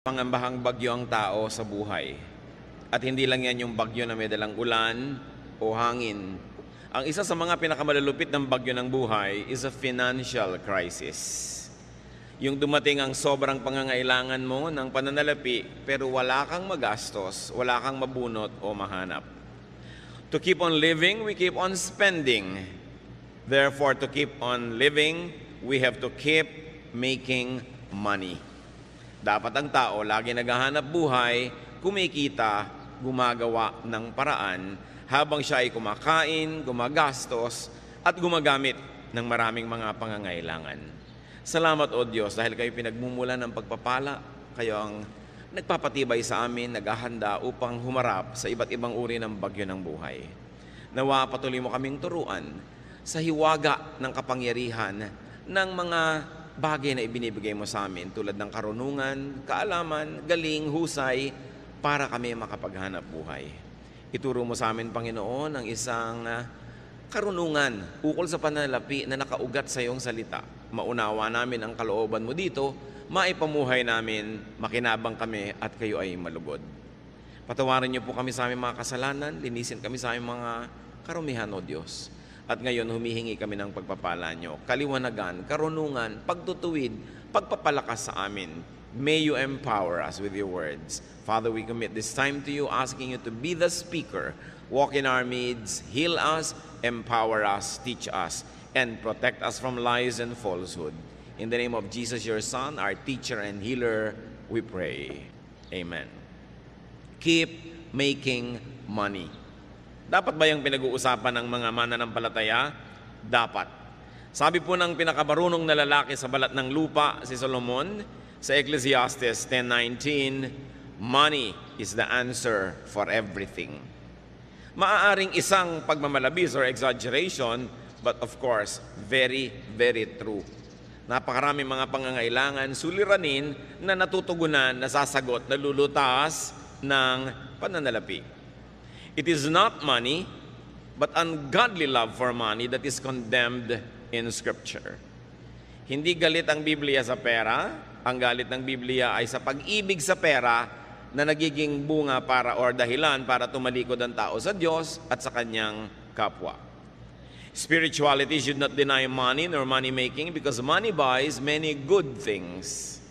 Pangambahang bagyo ang tao sa buhay. At hindi lang yan yung bagyo na may dalang ulan o hangin. Ang isa sa mga pinakamalulupit ng bagyo ng buhay is a financial crisis. Yung dumating ang sobrang pangangailangan mo ng pananalapi pero wala kang magastos, wala kang mabunot o mahanap. To keep on living, we keep on spending. Therefore, to keep on living, we have to keep making money. Dapat ang tao lagi naghahanap buhay, kumikita, gumagawa ng paraan habang siya ay kumakain, gumagastos at gumagamit ng maraming mga pangangailangan. Salamat o Diyos dahil kayo pinagmumulan ng pagpapala, kayo ang nagpapatibay sa amin, naghahanda upang humarap sa iba't ibang uri ng bagyo ng buhay. Nawa patuloy mo kaming turuan sa hiwaga ng kapangyarihan ng mga bagay na ibinibigay mo sa amin tulad ng karunungan, kaalaman, galing, husay para kami makapaghanap buhay. Ituro mo sa amin, Panginoon, ang isang karunungan ukol sa pananalapi na nakaugat sa iyong salita. Maunawa namin ang kalooban mo dito, maipamuhay namin, makinabang kami at kayo ay malugod. Patawarin niyo po kami sa aming mga kasalanan, linisin kami sa aming mga karumihan, O Diyos. At ngayon, humihingi kami ng pagpapala nyo, kaliwanagan, karunungan, pagtutuwid, pagpapalakas sa amin. May you empower us with your words. Father, we commit this time to you, asking you to be the speaker. Walk in our midst, heal us, empower us, teach us, and protect us from lies and falsehood. In the name of Jesus, your Son, our teacher and healer, we pray. Amen. Keep making money. Dapat ba yung pinag-uusapan ng mga mananampalataya? Dapat. Sabi po ng pinakamarunong na lalaki sa balat ng lupa, si Solomon, sa Ecclesiastes 10:19, money is the answer for everything. Maaaring isang pagmamalabis or exaggeration, but of course, very, very true. Napakaraming mga pangangailangan, suliranin na natutugunan, nasasagot, nalulutas ng pananalapi. It is not money, but ungodly love for money that is condemned in Scripture. Hindi galit ang Biblia sa pera, ang galit ng Biblia ay sa pag-ibig sa pera na nagiging bunga para or dahilan para tumalikod ang tao sa Diyos at sa kanyang kapwa. Spirituality should not deny money nor money making because money buys many good things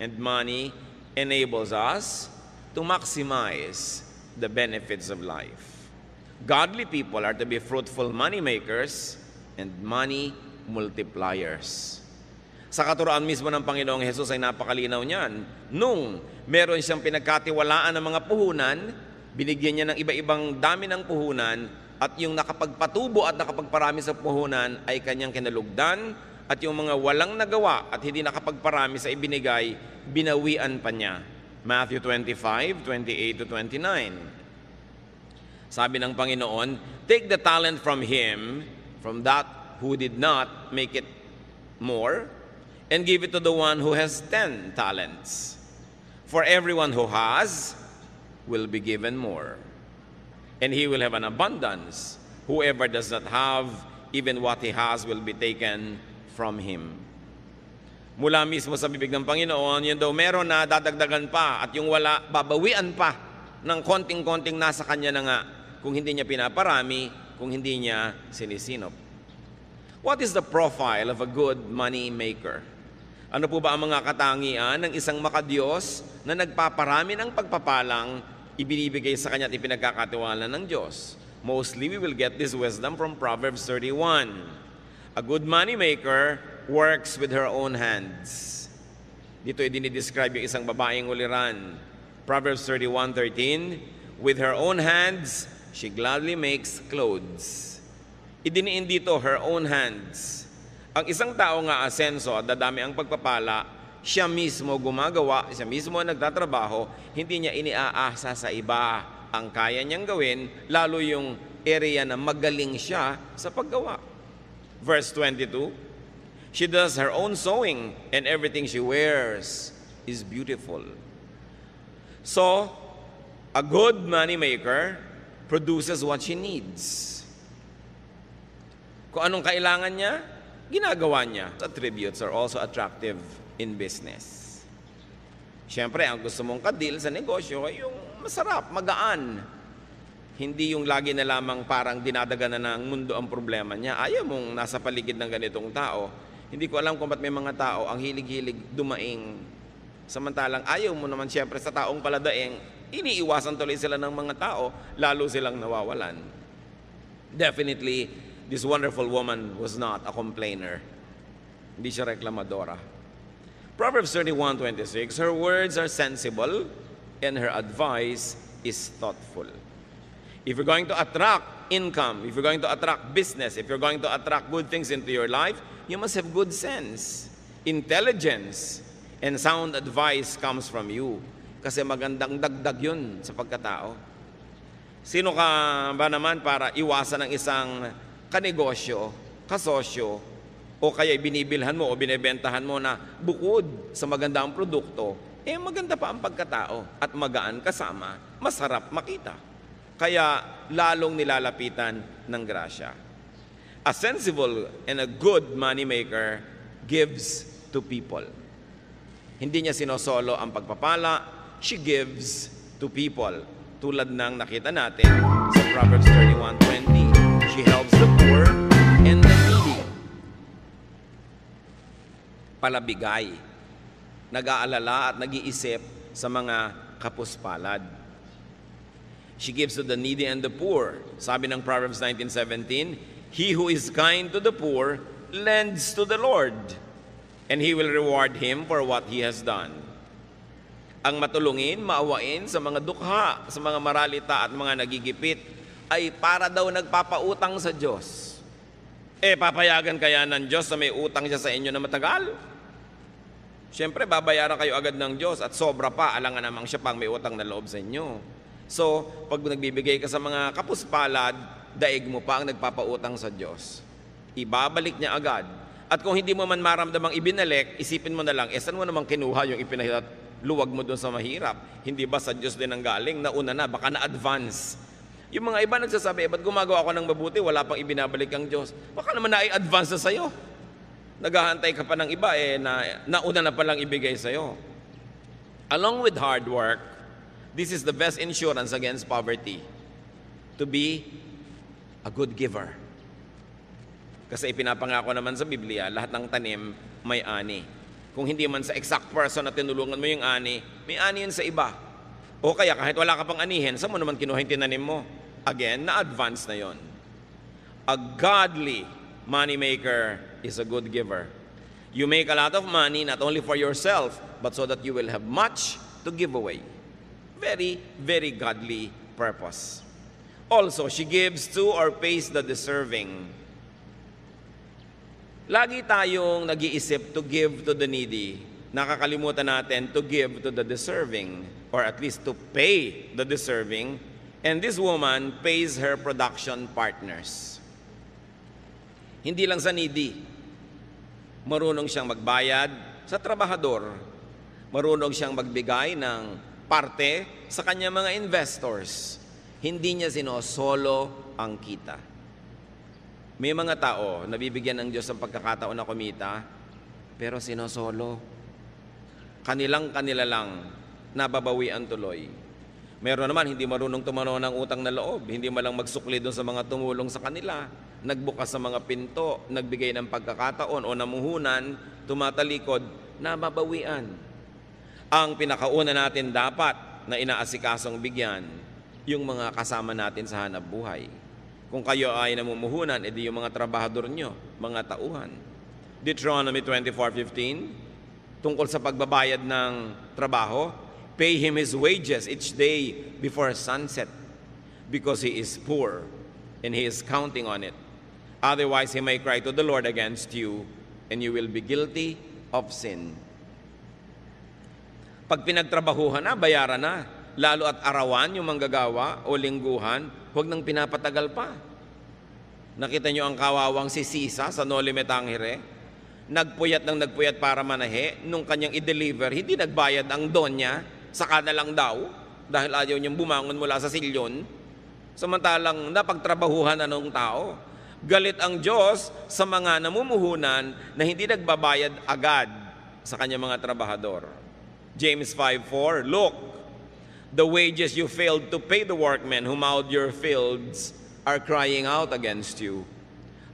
and money enables us to maximize the benefits of life. Godly people are to be fruitful money makers and money multipliers. Sa katuroan mismo ng Panginoong Hesus ay napakalinaw niyan. Nung meron siyang pinagkatiwalaan ng mga puhunan, binigyan niya ng iba-ibang dami ng puhunan at yung nakapagpatubo at nakapagparami sa puhunan ay kanyang kinalugdan at yung mga walang nagawa at hindi nakapagparami sa ibinigay, binawian pa niya. Matthew 25:28-29. Sabi ng Panginoon, take the talent from him, from that who did not make it more, and give it to the one who has 10 talents. For everyone who has will be given more, and he will have an abundance. Whoever does not have, even what he has will be taken from him. Mula mismo sa bibig ng Panginoon, yun daw meron na dadagdagan pa at yung wala, babawian pa ng konting-konting nasa kanya na nga kung hindi niya pinaparami, kung hindi niya sinisinop. What is the profile of a good money maker? Ano po ba ang mga katangian ng isang makadiyos na nagpaparami ng pagpapalang ibinibigay sa kanya at ipinagkakatiwala ng Diyos? Mostly, we will get this wisdom from Proverbs 31. A good money maker works with her own hands. Dito dinidescribe yung isang babaeng uliran. Proverbs 31:13, with her own hands, she gladly makes clothes. Idiniin dito, her own hands. Ang isang tao nga asenso at dadami ang pagpapala, siya mismo gumagawa, siya mismo nagtatrabaho, hindi niya iniaasa sa iba. Ang kaya niyang gawin, lalo yung area na magaling siya sa paggawa. Verse 22, she does her own sewing, and everything she wears is beautiful. So, a good money maker produces what she needs. Kung anong kailangan niya, ginagawa niya. Attributes are also attractive in business. Siyempre, ang gusto mong kadil sa negosyo ay yung masarap, magaan. Hindi yung lagi na lamang parang dinadaganan ng mundo ang problema niya. Ayaw mong nasa paligid ng ganitong tao. Hindi ko alam kung ba't may mga tao ang hilig-hilig dumaing. Samantalang ayaw mo naman siyempre sa taong paladaing, iniiwasan tuloy sila ng mga tao, lalo silang nawawalan. Definitely, this wonderful woman was not a complainer. Hindi siya reklamadora. Proverbs 31:26, her words are sensible and her advice is thoughtful. If you're going to attract income, if you're going to attract business, if you're going to attract good things into your life, you must have good sense, intelligence, and sound advice comes from you. Kasi magandang dagdag yun sa pagkatao. Sino ka ba naman para iwasan ng isang kanegosyo, kasosyo, o kaya binibilhan mo o binebentahan mo na bukod sa maganda ang produkto, maganda pa ang pagkatao at magaan kasama, masarap makita. Kaya lalong nilalapitan ng grasya. A sensible and a good money maker gives to people. Hindi niya sinosolo ang pagpapala, she gives to people. Tulad ng nakita natin sa Proverbs 31:20, she helps the poor and the needy. Palabigay, nag-aalala at nag-iisip sa mga kapuspalad. She gives to the needy and the poor. Sabi ng Proverbs 19:17, he who is kind to the poor lends to the Lord, and He will reward him for what he has done. Ang matulungin, maawain sa mga dukha, sa mga maralita at mga nagigipit ay para daw nagpapautang sa Diyos. Papayagan kaya ng Diyos na may utang siya sa inyo na matagal? Siyempre, babayaran kayo agad ng Diyos at sobra pa, alangan namang siya pang may utang na loob sa inyo. So, pag nagbibigay ka sa mga kapuspalad, daig mo pa ang nagpapautang sa Diyos. Ibabalik niya agad. At kung hindi mo man maramdamang ibinalik, isipin mo na lang, saan mo namang kinuha yung luwag mo doon sa mahirap? Hindi ba sa Diyos din ang galing? Nauna na, baka na-advance. Yung mga iba nagsasabi, ba't gumagawa ako ng mabuti, wala pang ibinabalik ang Diyos? Baka naman na-advance na sa'yo. Naghahantay ka pa ng iba, nauna na palang ibigay sa'yo. Along with hard work, this is the best insurance against poverty. To be a good giver. Kasi ipinapangako naman sa Biblia, lahat ng tanim may ani. Kung hindi man sa exact person na tinulungan mo yung ani, may ani yun sa iba. O kaya kahit wala ka pang anihin, saan mo naman kinuha yung tinanim mo? Again, na-advance na yon. A godly money maker is a good giver. You make a lot of money not only for yourself, but so that you will have much to give away. Very, very godly purpose. Also, she gives to or pays the deserving. Lagi tayong nag-iisip to give to the needy. Nakakalimutan natin to give to the deserving, or at least to pay the deserving. And this woman pays her production partners. Hindi lang sa needy. Marunong siyang magbayad sa trabahador. Marunong siyang magbigay ng parte sa kanyang mga investors. Hindi niya sinosolo ang kita. May mga tao na bibigyan ng Diyos ng pagkakataon na kumita, pero sinosolo. Kanila lang nababawian tuloy. Meron naman hindi marunong tumanaw ng utang na loob, hindi malang magsukli doon sa mga tumulong sa kanila, nagbukas sa mga pinto, nagbigay ng pagkakataon o namuhunan, tumatalikod, nababawian. Ang pinakauna natin dapat na inaasikasong bigyan, yung mga kasama natin sa hanap buhay. Kung kayo ay namumuhunan, edi yung mga trabahador nyo, mga tauhan. Deuteronomy 24:15, tungkol sa pagbabayad ng trabaho, pay him his wages each day before sunset, because he is poor and he is counting on it. Otherwise, he may cry to the Lord against you, and you will be guilty of sin. Pag pinagtrabahuhan na, bayaran na. Lalo at arawan yung manggagawa o lingguhan, huwag nang pinapatagal pa. Nakita nyo ang kawawang si Sisa sa Noli Me Tangere? Nagpuyat para manahe, nung kanyang i-deliver, hindi nagbayad ang donya, saka na lang daw, dahil ayaw niyang bumangon mula sa silyon. Samantalang napagtrabahuhan na ng tao. Galit ang Diyos sa mga namumuhunan na hindi nagbabayad agad sa kanyang mga trabahador. James 5:4, look, the wages you failed to pay the workmen who mowed your fields are crying out against you.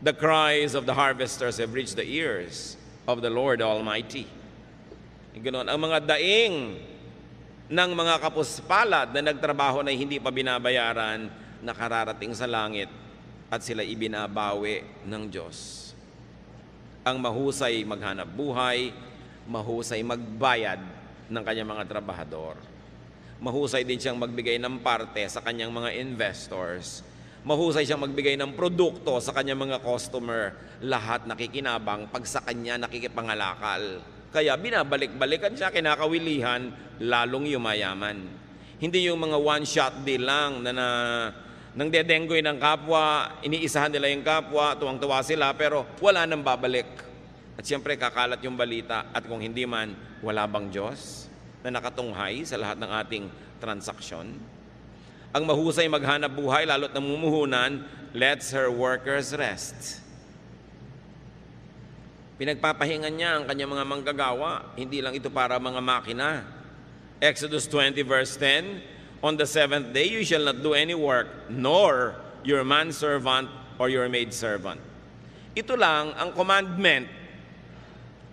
The cries of the harvesters have reached the ears of the Lord Almighty. Ganoon, ang mga daing ng mga kapuspalad na nagtrabaho na hindi pa binabayaran, nakararating sa langit at sila ibinabawi ng Diyos. Ang mahusay maghanap buhay, mahusay magbayad ng kanyang mga trabahador. Mahusay din siyang magbigay ng parte sa kanyang mga investors. Mahusay siyang magbigay ng produkto sa kanyang mga customer. Lahat nakikinabang pag sa kanya nakikipangalakal. Kaya binabalik-balikan siya, kinakawilihan, lalong yumayaman. Hindi yung mga one-shot deal lang na nang dedenggoy ng kapwa, iniisahan nila yung kapwa, tuwang-tuwa sila, pero wala nang babalik. At siyempre kakalat yung balita, at kung hindi man, wala bang Diyos na nakatunghay sa lahat ng ating transaksyon? Ang mahusay maghanap buhay, lalo't namumuhunan, lets her workers rest. Pinagpapahingan niya ang kanyang mga manggagawa, hindi lang ito para mga makina. Exodus 20 verse 10, on the seventh day you shall not do any work, nor your manservant or your maidservant. Ito lang ang commandment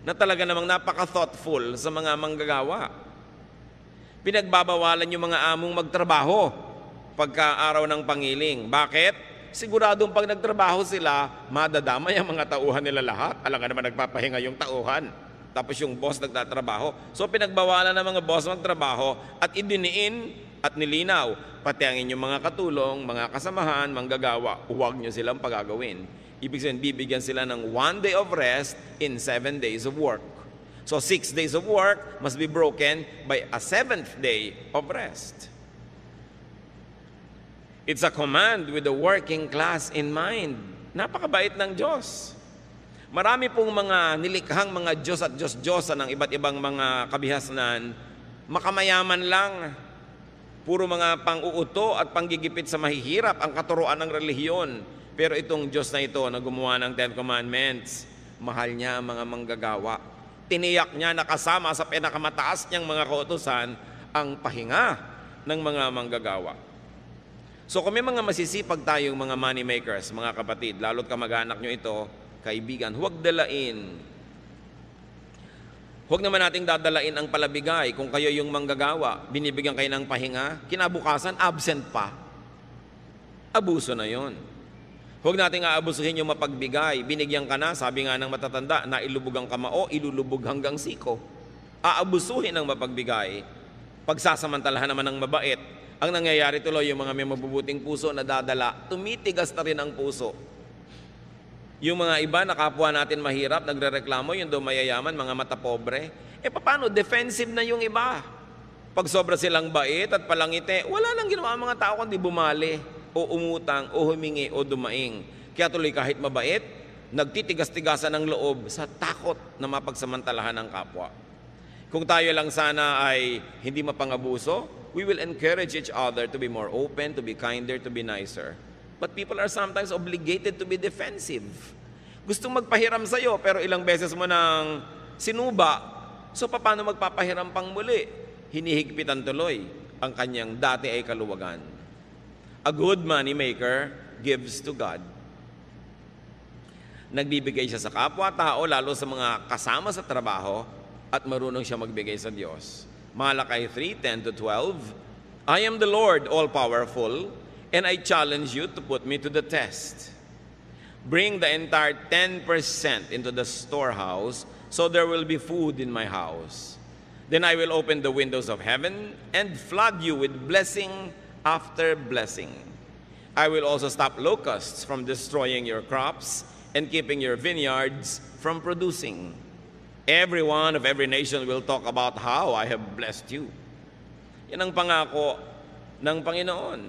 na talaga namang napaka-thoughtful sa mga manggagawa. Pinagbabawalan yung mga among magtrabaho pagka araw ng pangiling. Bakit? Siguradong pag nagtrabaho sila, madadamay ang mga tauhan nila lahat. Alam nga naman nagpapahinga yung tauhan. Tapos yung boss nagtatrabaho. So pinagbawalan ng mga boss magtrabaho at idiniin at nilinaw. Pati ang inyong mga katulong, mga kasamahan, manggagawa, huwag nyo silang pagagawin. Ibig sabihin, bibigyan sila ng 1 day of rest in 7 days of work. So 6 days of work must be broken by a 7th day of rest. It's a command with the working class in mind. Napakabait ng Diyos. Marami pong mga nilikhang mga Diyos at Diyos-Diyosan ng iba't ibang mga kabihasnan, makamayaman lang. Puro mga pang-uuto at panggigipit sa mahihirap ang katuruan ng relihiyon. Pero itong Diyos na ito na gumawa ng 10 Commandments, mahal niya ang mga manggagawa. Tiniyak niya na kasama sa pinakamataas niyang mga kautusan ang pahinga ng mga manggagawa. So kung may mga masisipag tayong mga money makers, mga kapatid, lalo't kamag-anak nyo ito, kaibigan, huwag dalain. Huwag naman nating dadalain ang palabigay kung kayo yung manggagawa, binibigyan kayo ng pahinga, kinabukasan, absent pa. Abuso na yon. Huwag nating aabusuhin yung mapagbigay. Binigyan ka na, sabi nga ng matatanda, na ilubog ang kamao, ilulubog hanggang siko. Aabusuhin ang mapagbigay. Pagsasamantalahan naman ng mabait, ang nangyayari tuloy, yung mga may mabubuting puso na dadala, tumitigas na rin ang puso. Yung mga iba na kapwa natin mahirap, nagrereklamo, yung daw mayayaman, mga mata pobre. Paano? Defensive na yung iba. Pag sobra silang bait at palangite, wala nang ginawa ang mga tao kundi bumali, o umutang, o humingi, o dumaing. Kaya tuloy kahit mabait, nagtitigas-tigasan ng loob sa takot na mapagsamantalahan ng kapwa. Kung tayo lang sana ay hindi mapangabuso, we will encourage each other to be more open, to be kinder, to be nicer. But people are sometimes obligated to be defensive. Gustong magpahiram sa'yo, pero ilang beses mo nang sinuba. So paano magpapahiram pang muli? Hinihigpitan tuloy ang kanyang dati ay kaluwagan. A good money maker gives to God. Nagbibigay siya sa kapwa-tao, lalo sa mga kasama sa trabaho, at marunong siya magbigay sa Diyos. Malakay 3:10-12, I am the Lord all-powerful, and I challenge you to put me to the test. Bring the entire 10% into the storehouse, so there will be food in my house. Then I will open the windows of heaven and flood you with blessing after blessing. I will also stop locusts from destroying your crops and keeping your vineyards from producing. Everyone of every nation will talk about how I have blessed you. Yan ang pangako ng Panginoon.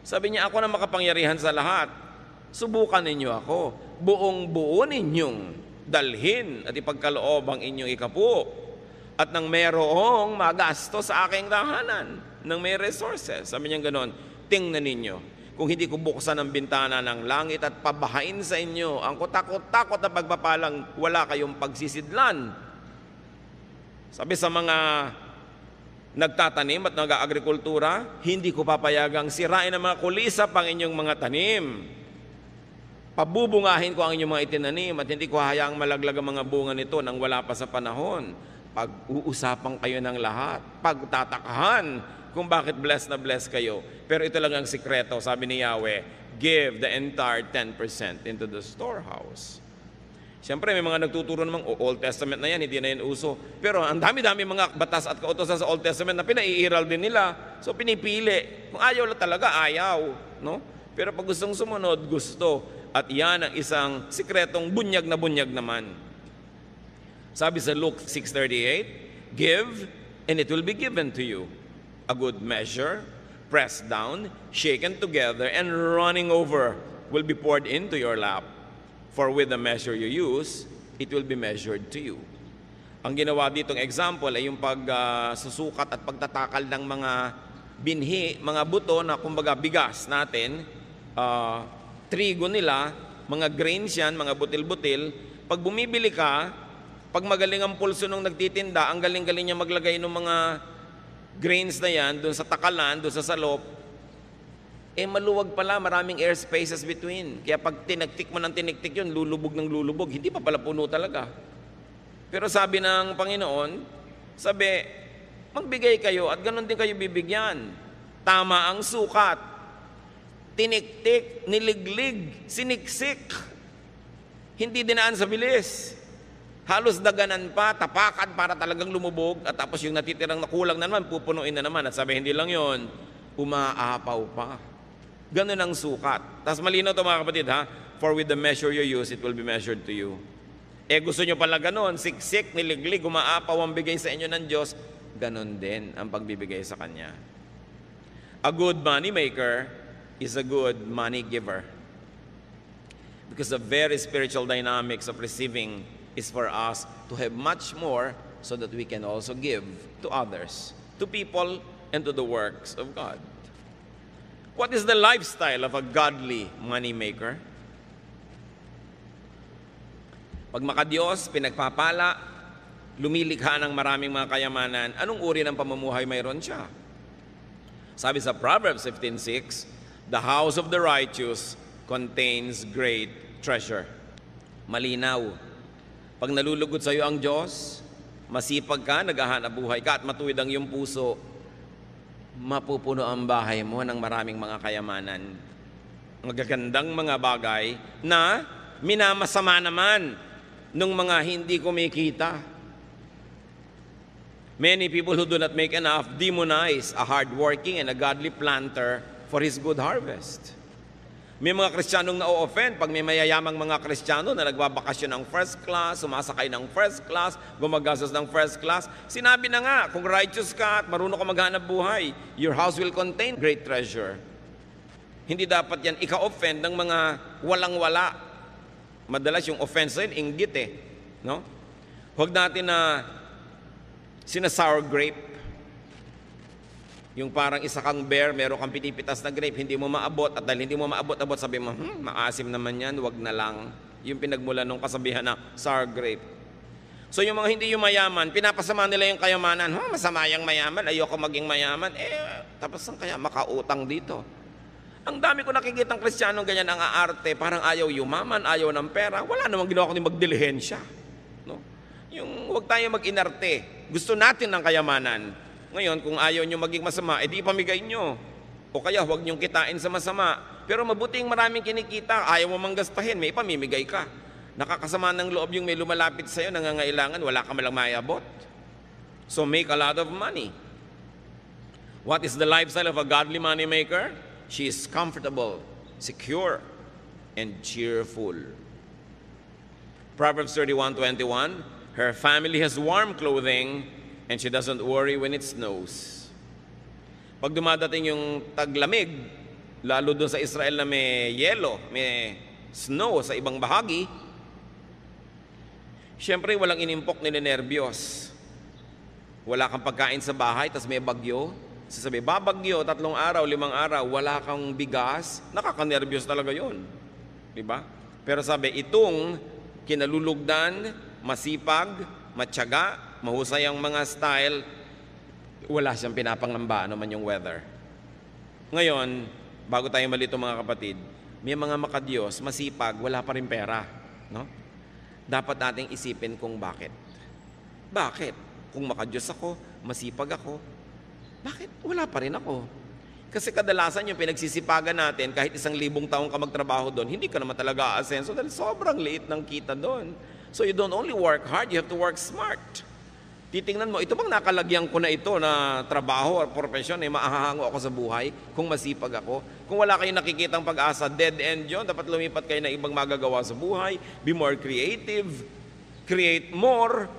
Sabi niya, ako na makapangyarihan sa lahat. Subukan ninyo ako. Buong-buo ninyong dalhin at ipagkaloob ang inyong ikapu. At nang mayroong magasto sa aking tahanan, nang may resources. Sabi niya gano'n, tingnan ninyo. Kung hindi ko buksan ang bintana ng langit at pabahain sa inyo ang kutakot-takot na pagpapalang wala kayong pagsisidlan. Sabi sa mga nagtatanim at nag-aagrikultura, hindi ko papayagang sirain ang mga kulisap ang inyong mga tanim. Pabubungahin ko ang inyong mga itinanim at hindi ko hayaang malaglag ang mga bunga nito nang wala pa sa panahon. Pag-uusapan kayo ng lahat, pagtatakahan kung bakit blessed na blessed kayo. Pero ito lang ang sikreto, sabi ni Yahweh, give the entire 10% into the storehouse. Siyempre, may mga nagtuturo namang Old Testament na yan, hindi na yan uso. Pero ang dami-dami mga batas at kautosan sa Old Testament na pinaiiral din nila. So pinipili. Kung ayaw lang talaga, ayaw. No? Pero pag gustong sumunod, gusto. At yan ang isang sikretong bunyag naman. Sabi sa Luke 6:38, give and it will be given to you. A good measure, pressed down, shaken together, and running over will be poured into your lap. For with the measure you use, it will be measured to you. Ang ginawa ditong example ay yung pagsusukat at pagtatakal ng mga binhi, mga buto na kumbaga bigas natin, trigo nila, mga grains yan, mga butil-butil. Pag bumibili ka, pag magaling ang pulso nung nagtitinda, ang galing-galing niya maglagay ng mga grains na yan, doon sa takalan, doon sa salop, maluwag pala, maraming air spaces between. Kaya pag tinagtik mo ng tinigtik yun, lulubog ng lulubog. Hindi pa pala puno talaga. Pero sabi ng Panginoon, magbigay kayo at ganun din kayo bibigyan. Tama ang sukat. Tiniktik, niliglig, siniksik. Hindi dinaan sa bilis. Halos daganan pa, tapakan para talagang lumubog. At tapos yung natitirang nakulang na naman, pupunuin na naman. At sabi, hindi lang yon, umaapaw pa. Ganun ang sukat. Tapos malinaw ito mga kapatid ha, for with the measure you use, it will be measured to you. Gusto nyo pala ganun, siksik, niliglig, umaapaw ang bigay sa inyo ng Diyos, ganun din ang pagbibigay sa Kanya. A good money maker is a good money giver. Because the very spiritual dynamics of receiving is for us to have much more so that we can also give to others, to people, and to the works of God. What is the lifestyle of a godly money maker? Pag makadiyos, pinagpapala, lumilikha ng maraming mga kayamanan, anong uri ng pamumuhay mayroon siya? Sabi sa Proverbs 15:6, the house of the righteous contains great treasure. Malinaw. Pag nalulugod sa iyo ang Diyos, masipag ka, naghahanap buhay ka, at matuwid ang iyong puso, mapupuno ang bahay mo ng maraming mga kayamanan. Magagandang mga bagay na minamasama naman ng mga hindi kumikita. Many people who do not make enough demonize a hardworking and a godly planter for his good harvest. May mga Kristiyanong na-offend pag may mayayamang mga Kristiyano na nagbabakasyon ng first class, sumasakay ng first class, gumagastos ng first class. Sinabi na nga, kung righteous ka at marunong ka maghanap buhay, your house will contain great treasure. Hindi dapat yan ika-offend ng mga walang-wala. Madalas yung offense rin, inggit no? Huwag natin na sina-sour grape. Yung parang isa kang bear, meron kang pinipitas na grape, hindi mo maabot, at dahil hindi mo maabot-abot, sabi mo, maasim naman yan, wag na lang. Yung pinagmula nung kasabihan na sour grape. So yung mga hindi yung mayaman, pinapasama nila yung kayamanan. Masama yung mayaman, ayoko maging mayaman. Tapos saan kaya makautang dito? Ang dami ko nakikitang Kristiyanong ganyan ang aarte, parang ayaw yumaman, ayaw ng pera. Wala namang ginawa kundi magdilihensya. No? Yung huwag tayo mag-inarte. Gusto natin ng kayamanan. Ngayon, kung ayaw nyo maging masama, edi ipamigay nyo. O kaya huwag nyong kitain sa masama. Pero mabuting maraming kinikita, ayaw mo manggastahin, may ipamimigay ka. Nakakasama ng loob yung may lumalapit sa'yo, nangangailangan, wala ka malang mayabot. So make a lot of money. What is the lifestyle of a godly money maker? She is comfortable, secure, and cheerful. Proverbs 31:21, her family has warm clothing, and she doesn't worry when it snows. Pag dumadating yung taglamig, lalo doon sa Israel na may yelo, may snow sa ibang bahagi, siyempre walang inimpok, ninenervyos. Wala kang pagkain sa bahay, tas may bagyo. Sasabi, babagyo, 3 araw, 5 araw, wala kang bigas, nakakanervyos talaga yun. Diba? Pero sabi, itong kinalulugdan, masipag, matyaga, mahusay ang mga style, Wala siyang pinapangamba ano man yung weather. Ngayon, bago tayo malito mga kapatid, may mga makadiyos, masipag, wala pa rin pera. No? Dapat nating isipin kung bakit. Bakit? Kung makadiyos ako, masipag ako, bakit wala pa rin ako? Kasi kadalasan yung pinagsisipagan natin, kahit 1,000 taong ka magtrabaho doon, hindi ka naman talaga aasenso dahil sobrang liit ng kita doon. So you don't only work hard, you have to work smart. Titingnan mo, ito bang nakalagyan ko na ito na trabaho or profesyon, maahahango ako sa buhay kung masipag ako? Kung wala kayong nakikitang pag-asa, dead end yun, dapat lumipat kayo na ibang magagawa sa buhay, be more creative, create more,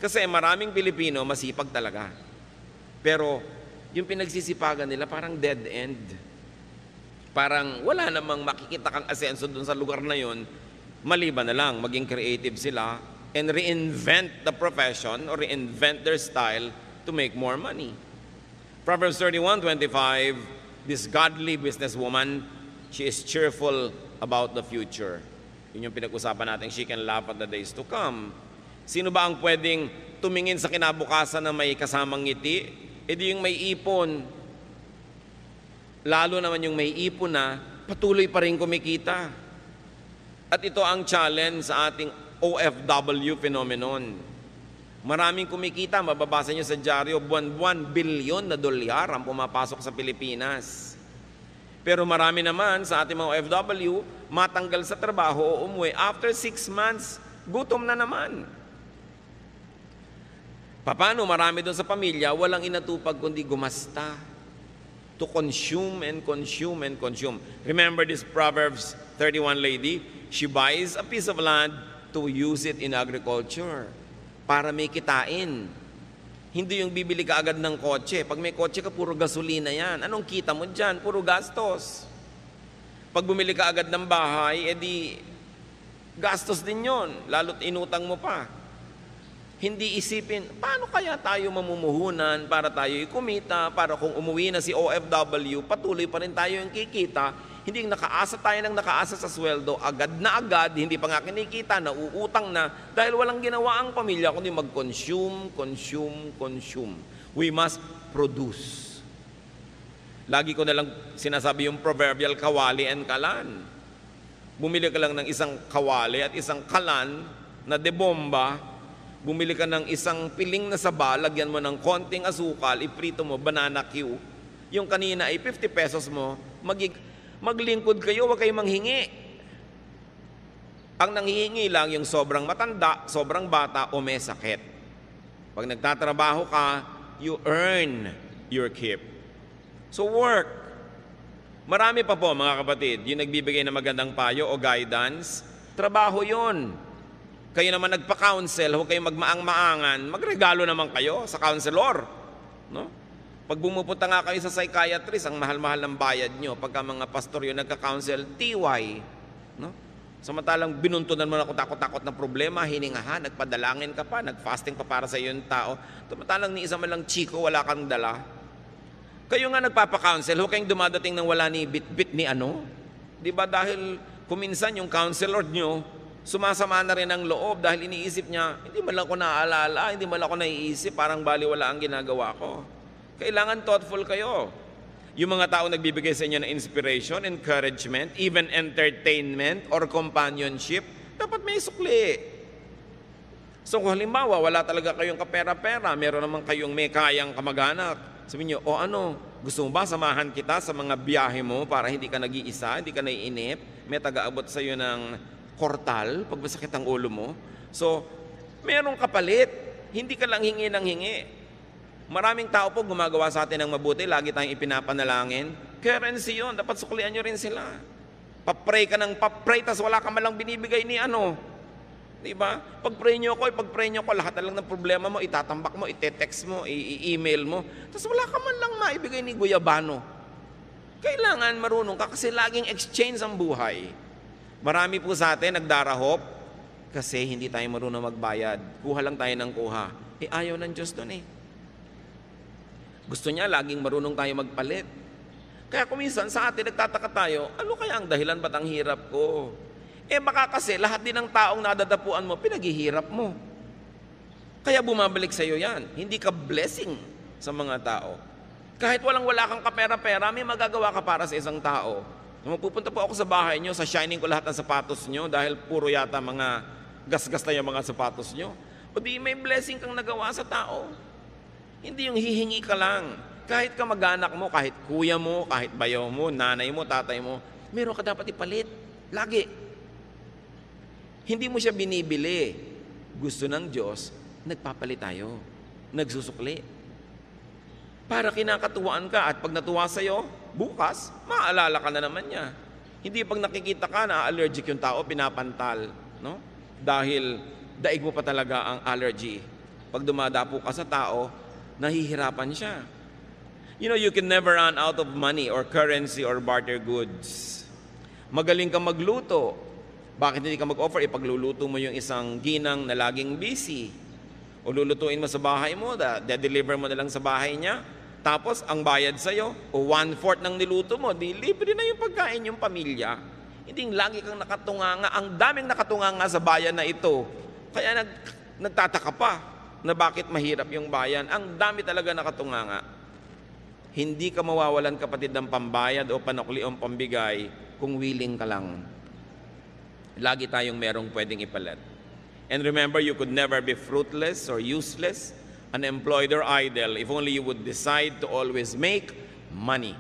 kasi maraming Pilipino masipag talaga. Pero yung pinagsisipagan nila parang dead end. Parang wala namang makikita kang asenso dun sa lugar na yun, maliban na lang maging creative sila and reinvent the profession or reinvent their style to make more money. Proverbs 31:25, this godly businesswoman, she is cheerful about the future. Yun yung pinag-usapan natin, she can laugh at the days to come. Sino ba ang pwedeng tumingin sa kinabukasan na may kasamang ngiti? E di yung may ipon, lalo naman yung may ipon na patuloy pa rin kumikita. At ito ang challenge sa ating OFW phenomenon. Maraming kumikita, mababasa nyo sa dyaryo, buwan-buwan, bilyon na dolyar ang pumapasok sa Pilipinas. Pero marami naman sa ating mga OFW, matanggal sa trabaho o umuwi, after 6 months, gutom na naman. Paano marami doon sa pamilya, walang inatupag kundi gumasta. To consume and consume and consume. Remember this Proverbs 31 lady? She buys a piece of land to use it in agriculture. Para may kitain. Hindi yung bibili ka agad ng kotse. Pag may kotse ka, puro gasolina yan. Anong kita mo dyan? Puro gastos. Pag bumili ka agad ng bahay, edi gastos din yon. Lalo't inutang mo pa. Hindi isipin, paano kaya tayo mamumuhunan para tayo kumita, para kung umuwi na si OFW, patuloy pa rin tayo yung kikita, hindi nakaasa tayo ng nakaasa sa sweldo, agad na agad, hindi pa nga kinikita, nauutang na, dahil walang ginawa ang pamilya, kundi mag-consume, consume, consume. We must produce. Lagi ko na lang sinasabi yung proverbial kawali and kalan. Bumili ka lang ng isang kawali at isang kalan na debomba. Bumili ka ng isang piling na saba, lagyan mo ng konting asukal, iprito mo, banana Q. Yung kanina ay 50 pesos mo, maglingkod kayo, huwag kayong manghingi. Ang nanghihingi lang yung sobrang matanda, sobrang bata o may sakit. Pag nagtatrabaho ka, you earn your keep. So work. Marami pa po mga kapatid, yung nagbibigay ng magandang payo o guidance, trabaho yon. Kayo naman nagpa-counsel, huwag kayong magmaang-maangan, magregalo naman kayo sa counselor. No? Pag bumupunta nga kayo sa psychiatrist, ang mahal-mahal ng bayad nyo. Pagka mga pastor yun nagka-counsel, TY. No? Samantalang binuntunan mo na takot-takot na problema, hiningahan, nagpadalangin ka pa, nag-fasting pa para sa iyong tao. Samantalang ni isa man lang chiko, wala kang dala. Kayo nga nagpapa-counsel, huwag kayong dumadating ng wala ni bit-bit ni ano. Di ba dahil kuminsan yung counselor nyo, sumasama na rin ang loob dahil iniisip niya, hindi man lang ako naaalala, hindi man lang ako naiisip, parang baliwala ang ginagawa ko. Kailangan thoughtful kayo. Yung mga tao nagbibigay sa inyo ng inspiration, encouragement, even entertainment or companionship, dapat may sukli. So kung halimbawa, wala talaga kayong kapera-pera, meron naman kayong may kayang kamag-anak, sabihin niyo, o ano, gusto mo ba samahan kita sa mga biyahe mo para hindi ka nag-iisa, hindi ka naiinip, may taga-abot sa iyo ng kortal, pag masakit ang ulo mo. So, merong kapalit. Hindi ka lang hingi ng hingi. Maraming tao po gumagawa sa atin ng mabuti, lagi tayong ipinapanalangin. Currency yun, dapat suklian nyo rin sila. Papray ka ng papray, tas wala ka malang binibigay ni ano. Diba? Pag-pray nyo ko, lahat na lang ng problema mo, itatambak mo, ite-text mo, i-email mo. Tas wala ka man lang maibigay ni Guyabano. Kailangan marunong ka kasi laging exchange ang buhay. Marami po sa atin nagdarahop kasi hindi tayo marunong magbayad. Kuha lang tayo ng kuha. Ayaw ng Diyos doon eh. Gusto niya laging marunong tayo magpalit. Kaya kuminsan sa atin nagtataka tayo, ano kaya ang dahilan ba't ang hirap ko? Baka kasi lahat din ng taong nadadapuan mo, pinaghihirap mo. Kaya bumabalik sa iyo yan. Hindi ka blessing. sa mga tao. Kahit wala kang kapera-pera, may magagawa ka para sa isang tao. Nung magpupunta po ako sa bahay nyo, sa shining ko lahat ng sapatos nyo dahil puro yata mga gasgas na yung mga sapatos nyo. O di may blessing kang nagawa sa tao. Hindi yung hihingi ka lang. Kahit kamag-anak mo, kahit kuya mo, kahit bayaw mo, nanay mo, tatay mo, meron ka dapat ipalit. Lagi. Hindi mo siya binibili. Gusto ng Diyos, nagpapalit tayo. Nagsusukli. Para kinakatuwaan ka at pag natuwa sa'yo, bukas, maaalala ka na naman niya. Hindi pag nakikita ka na allergic yung tao, pinapantal. No? Dahil daig mo pa talaga ang allergy. Pag dumadapo ka sa tao, nahihirapan siya. You know, you can never run out of money or currency or barter goods. Magaling ka magluto. Bakit hindi ka mag-offer? Ipagluluto mo yung isang ginang na laging busy. O lulutuin mo sa bahay mo, de-deliver mo na lang sa bahay niya. Tapos, ang bayad sa'yo, o 1/4 ng niluto mo, di libre na yung pagkain yung pamilya. Hindi lagi kang nakatunganga. Ang daming nakatunganga sa bayan na ito. Kaya nagtataka pa na bakit mahirap yung bayan. Ang dami talaga nakatunganga. Hindi ka mawawalan, kapatid, ng pambayad o panukli o pambigay kung willing ka lang. Lagi tayong merong pwedeng ipalit. And remember, you could never be fruitless or useless, unemployed or idle if only you would decide to always make money.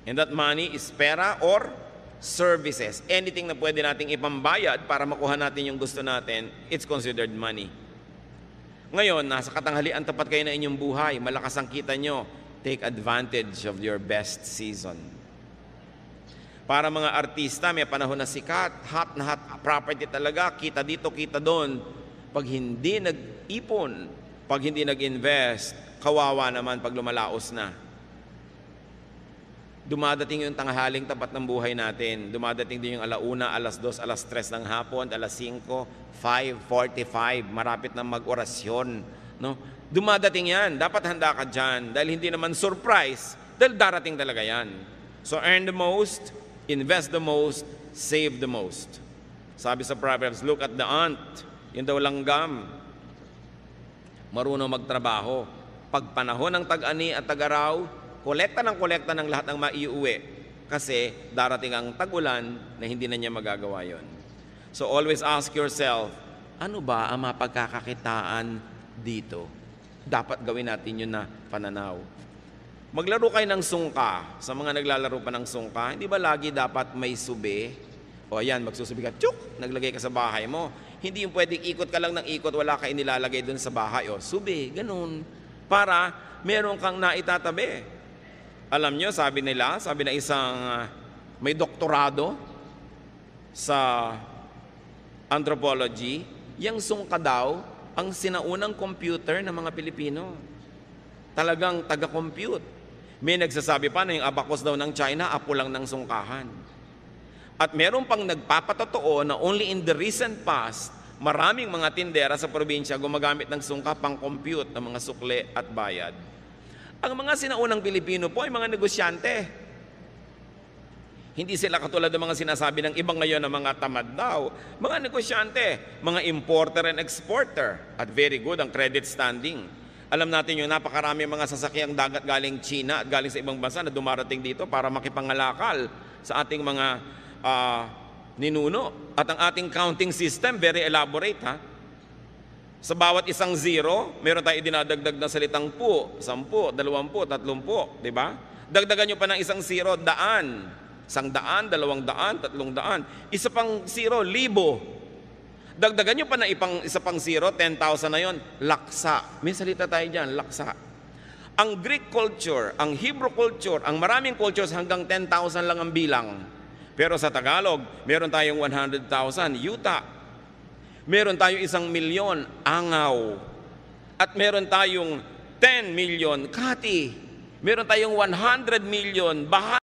And that money is pera or services. Anything na pwede nating ipambayad para makuha natin yung gusto natin, it's considered money. Ngayon, nasa katanghalian, tapat kayo na inyong buhay, malakas ang kita nyo, take advantage of your best season. Para mga artista, may panahon na sikat, hot na hot property talaga, kita dito, kita doon. Pag hindi nag-ipon, pag hindi nag-invest, kawawa naman pag lumalaos na. Dumadating yung tanghaling tapat ng buhay natin. Dumadating din yung 1:00, 2:00, 3:00 ng hapon, 5:00, 5:45, marapit na mag-orasyon. No? Dumadating yan. Dapat handa ka dyan. Dahil hindi naman surprise. Dahil darating talaga yan. So earn the most, invest the most, save the most. Sabi sa Proverbs, look at the ant. Yun daw langgam. Marunong magtrabaho. Pag panahon ng tag-ani at tag-araw, kolekta ng lahat ng maiuwi. Kasi darating ang tag-ulan na hindi na niya magagawa yon. So always ask yourself, ano ba ang mapagkakakitaan dito? Dapat gawin natin yun na pananaw. Maglaro kayo ng sungka. Sa mga naglalaro pa ng sungka, hindi ba lagi dapat may sube? O ayan, magsusubi ka, tsyuk, naglagay ka sa bahay mo. Hindi yung pwedeng ikot ka lang ng ikot, wala ka inilalagay dun sa bahay. O, sube, ganun. Para meron kang naitatabi. Alam nyo, sabi na isang may doktorado sa anthropology, yung sungka daw, ang sinaunang computer ng mga Pilipino. Talagang taga-compute. May nagsasabi pa na yung abacus daw ng China, apo lang ng sungkahan. At meron pang nagpapatotoo na only in the recent past, maraming mga tindera sa probinsya gumagamit ng sungka pang compute ng mga sukle at bayad. Ang mga sinaunang Pilipino po ay mga negosyante. Hindi sila katulad ng mga sinasabi ng ibang ngayon na mga tamad daw. Mga negosyante, mga importer and exporter. At very good ang credit standing. Alam natin yung napakarami mga sasakyang dagat galing China at galing sa ibang bansa na dumarating dito para makipangalakal sa ating mga ninuno. At ang ating counting system, very elaborate, ha? Sa bawat isang zero, meron tayo dinadagdag na salitang po, 10, 20, 30, di ba? Dagdagan nyo pa ng isang zero, 100, 100, 200, 300. Isa pang zero, 1,000. Dagdagan nyo pa na isa pang zero, 10,000 na yon, laksa. May salita tayo dyan, laksa. Ang Greek culture, ang Hebrew culture, ang maraming cultures hanggang 10,000 lang ang bilang. Pero sa Tagalog, meron tayong 100,000, yuta. Meron tayong 1,000,000, angaw. At meron tayong 10 million, kati. Meron tayong 100 million, baha.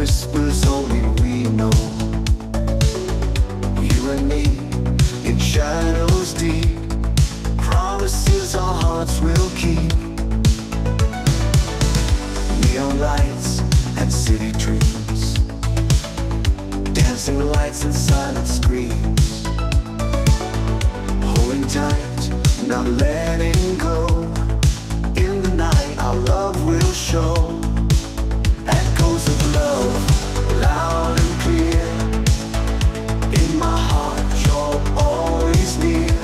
Whispers only we know. You and me in shadows deep, promises our hearts will keep. Neon lights and city dreams, dancing lights and silent screams. Holding tight, not letting go. In the night our love will show. Echoes of love, loud and clear. In my heart, you're always near.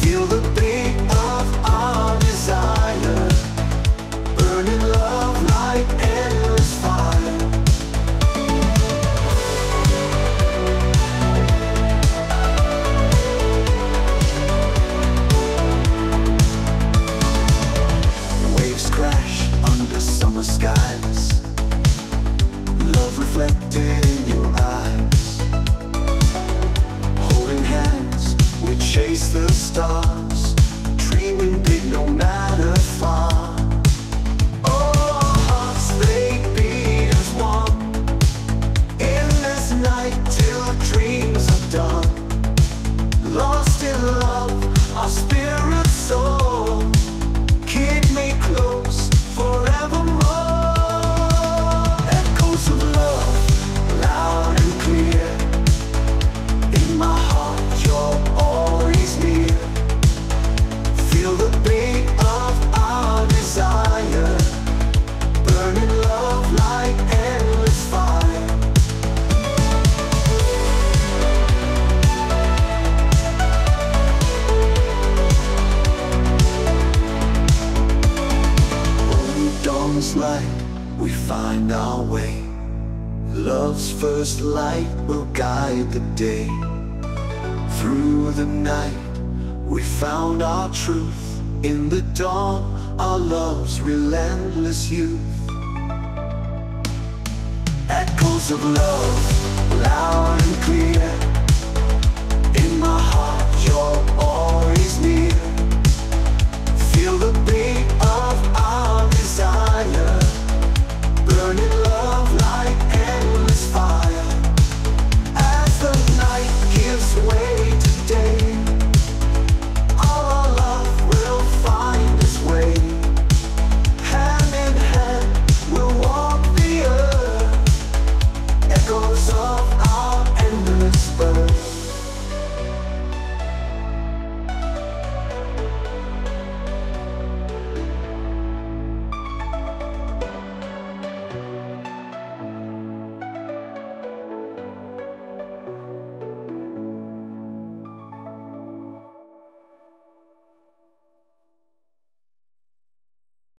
Feel the beat of our desire, burning love like endless fire. Waves crash under summer skies, love reflected in your eyes. Holding hands, we chase the stars, dreaming big no matter far. Oh, our hearts, they beat as one, in this night till dreams are done. Lost in love, our spirits soar. Keep me close forevermore. Echoes of love, loud and clear. In my heart, you're always near. Feel the beat of our desire, burning love like endless fire. Only dawn's light, we find our way. Love's first light will guide the day. Through the night, we found our truth. In the dawn, our love's relentless youth. Echoes of love, loud and clear.